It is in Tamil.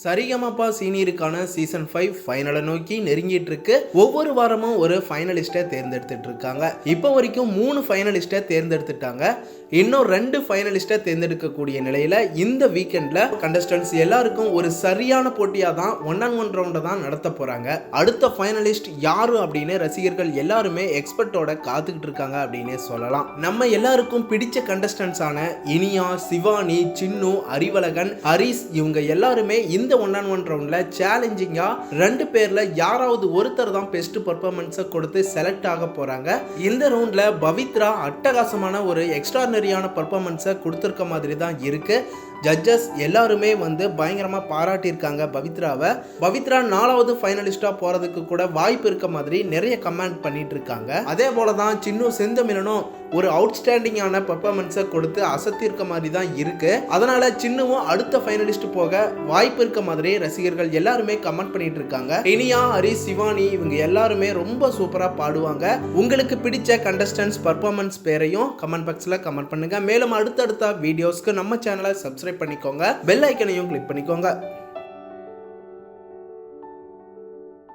சரிகமபா சீனியருக்கான சீசன் 5 ஃபைனலை நோக்கி நெருங்கிட்டு இருக்கு. ஒவ்வொரு வாரமும் ஒரு ஃபைனலிஸ்ட்டை தேர்ந்தெடுத்துட்டு இருக்காங்க. இப்போ வரைக்கும் 3 ஃபைனலிஸ்ட்டை தேர்ந்தெடுத்துட்டாங்க. இன்னும் 2 ஃபைனலிஸ்ட்டை தேர்ந்தெடுக்கக்கூடிய நிலையில இந்த வீக்கெண்ட்ல கண்டஸ்டன்ஸ் எல்லாருக்கும் ஒரு சரியான போட்டியா தான் 1-on-1 ரவுண்டை தான் நடத்த போறாங்க. அடுத்த ஃபைனலிஸ்ட் யாரு அப்படின்னு ரசிகர்கள் எல்லாருமே எக்ஸ்பெக்டோட காத்துக்கிட்டு இருக்காங்க அப்படின்னு சொல்லலாம். நம்ம எல்லாருக்கும் பிடிச்ச கண்டஸ்டன்ஸான இனியா, சிவானி, சின்னு, அறிவழகன், ஹரிஸ் இவங்க எல்லாருமே இந்த 1-on-1 ரவுண்ட்ல சேலஞ்சிங்கா 2 பேர்ல யாராவது ஒருத்தர் தான் பெஸ்ட் பெர்ஃபார்மன்ஸை கொடுத்து செலக்ட் ஆக போறாங்க. இந்த ரவுண்ட்ல பவித்ரா அட்டகாசமான ஒரு எக்ஸ்ட்ரானரியான பெர்ஃபார்மன்ஸை கொடுத்திருக்க மாதிரி தான் இருக்கு. ஜட்ஜஸ் எல்லாருமே பயங்கரமா பாராட்டியிருக்காங்க பவித்ராவை. பவித்ரா 4வது ஃபைனலிஸ்டா போறதுக்கு கூட வாய்ப்பு இருக்க மாதிரி நிறைய கமெண்ட் பண்ணிட்டு இருக்காங்க. அதே போல தான் சின்னு செந்தமிழனும் ஒரு அவுட்ஸ்டாண்டிங்கான பெர்ஃபார்மன்ஸை கொடுத்து அசத்திருக்க மாதிரி தான் இருக்கு. அதனால சின்னுவும் அடுத்த ஃபைனலிஸ்ட் போக வாய்ப்பு இருக்க மாதிரி ரசிகர்கள் எல்லாருமே கமெண்ட் பண்ணிட்டு இருக்காங்க. இனியா, ஹரிஸ், சிவானி இவங்க எல்லாருமே ரொம்ப சூப்பரா பாடுவாங்க. உங்களுக்கு பிடிச்ச கண்டஸ்டன்ஸ் பெர்ஃபார்மன்ஸ் பேரையும் கமெண்ட் பாக்ஸ்ல கமெண்ட் பண்ணுங்க. மேலும் அடுத்தடுத்த வீடியோஸ்க்கு நம்ம சேனலை சப்ஸ்கிரைப் பண்ணிக்கோங்க. பெல் ஐக்கனையும் கிளிக் பண்ணிக்கோங்க.